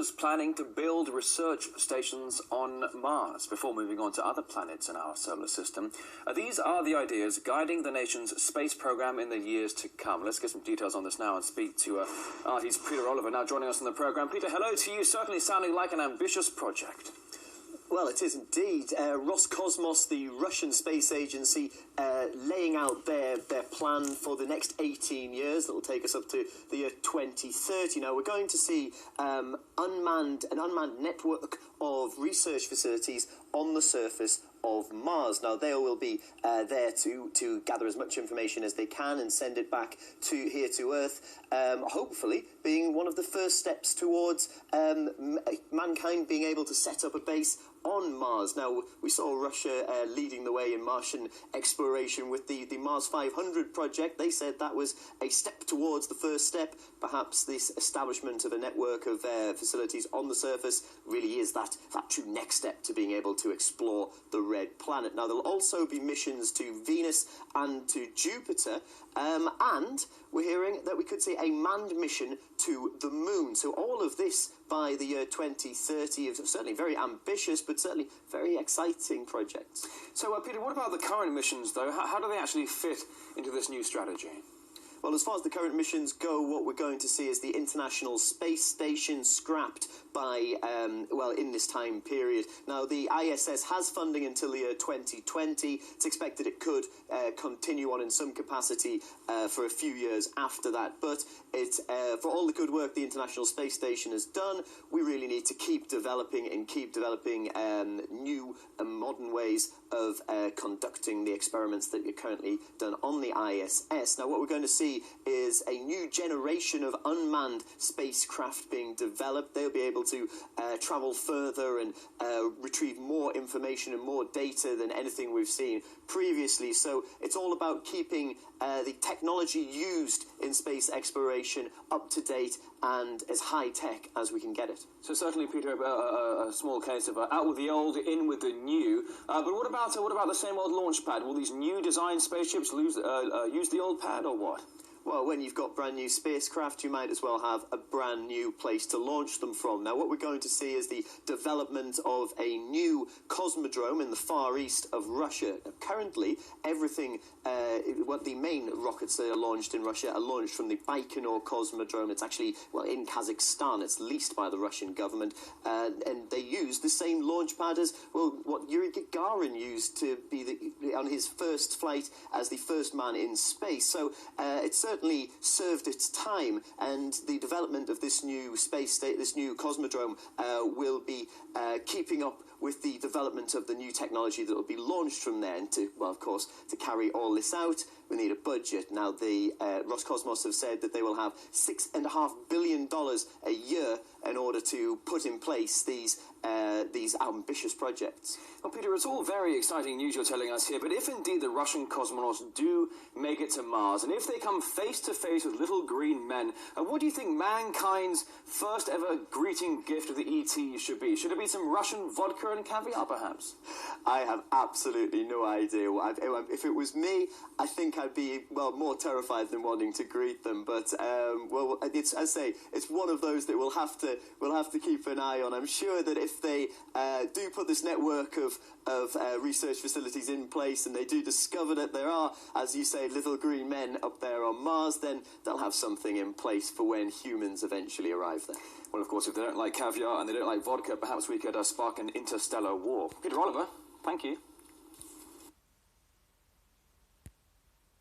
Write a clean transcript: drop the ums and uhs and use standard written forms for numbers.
is planning to build research stations on Mars before moving on to other planets in our solar system. These are the ideas guiding the nation's space program in the years to come. Let's get some details on this now and speak to artist Peter Oliver, now joining us on the program. Peter, hello to you. Certainly sounding like an ambitious project. Well, it is indeed. Roscosmos, the Russian space agency, laying out their plan for the next 18 years that will take us up to the year 2030. Now, we're going to see an unmanned network of research facilities on the surface of Mars. Now, they will be there to gather as much information as they can and send it back here to Earth, hopefully being one of the first steps towards mankind being able to set up a base on Mars. Now, we saw Russia leading the way in Martian exploration with the Mars 500 project. They said that was a step towards the first step. Perhaps this establishment of a network of facilities on the surface really is that true next step to being able to explore the red planet. Now, there'll also be missions to Venus and to Jupiter, and we're hearing that we could see a manned mission to the moon. So all of this by the year 2030 is certainly very ambitious, but certainly very exciting projects. So, Peter, what about the current missions, though? How do they actually fit into this new strategy? Well, as far as the current missions go, what we're going to see is the International Space Station scrapped by, in this time period. Now, the ISS has funding until the year 2020. It's expected it could continue on in some capacity for a few years after that. But for all the good work the International Space Station has done, we really need to keep developing new and modern ways of conducting the experiments that are currently done on the ISS. Now, what we're going to see is a new generation of unmanned spacecraft being developed. They'll be able to travel further and retrieve more information and more data than anything we've seen previously. So it's all about keeping the technology used in space exploration up to date and as high-tech as we can get it. So certainly, Peter, a small case of out with the old, in with the new. But what about the same old launch pad? Will these new design spaceships use the old pad or what? Well, when you've got brand new spacecraft, you might as well have a brand new place to launch them from. Now, what we're going to see is the development of a new cosmodrome in the far east of Russia. Now, currently, everything, the main rockets that are launched in Russia are launched from the Baikonur cosmodrome. It's actually, in Kazakhstan. It's leased by the Russian government. And they use the same launch pad as, what Yuri Gagarin used to be on his first flight as the first man in space. So it's certainly served its time, and the development of this new this new cosmodrome, will be keeping up with the development of the new technology that will be launched from there. And of course, to carry all this out, we need a budget. Now, the Roscosmos have said that they will have $6.5 billion a year in order to put in place these ambitious projects. Well, Peter, it's all very exciting news you're telling us here, but if indeed the Russian cosmonauts do make it to Mars, and if they come face-to-face with little green men, what do you think mankind's first ever greeting gift of the ET should be? Should it be some Russian vodka and caviar, perhaps? I have absolutely no idea. If it was me, I think I'd be, more terrified than wanting to greet them. But, as I say, it's one of those that we'll have to keep an eye on. I'm sure that if they do put this network of research facilities in place, and they do discover that there are, as you say, little green men up there on Mars, then they'll have something in place for when humans eventually arrive there. Well, of course, if they don't like caviar and they don't like vodka, perhaps we could spark an interstellar war. Peter Oliver, thank you.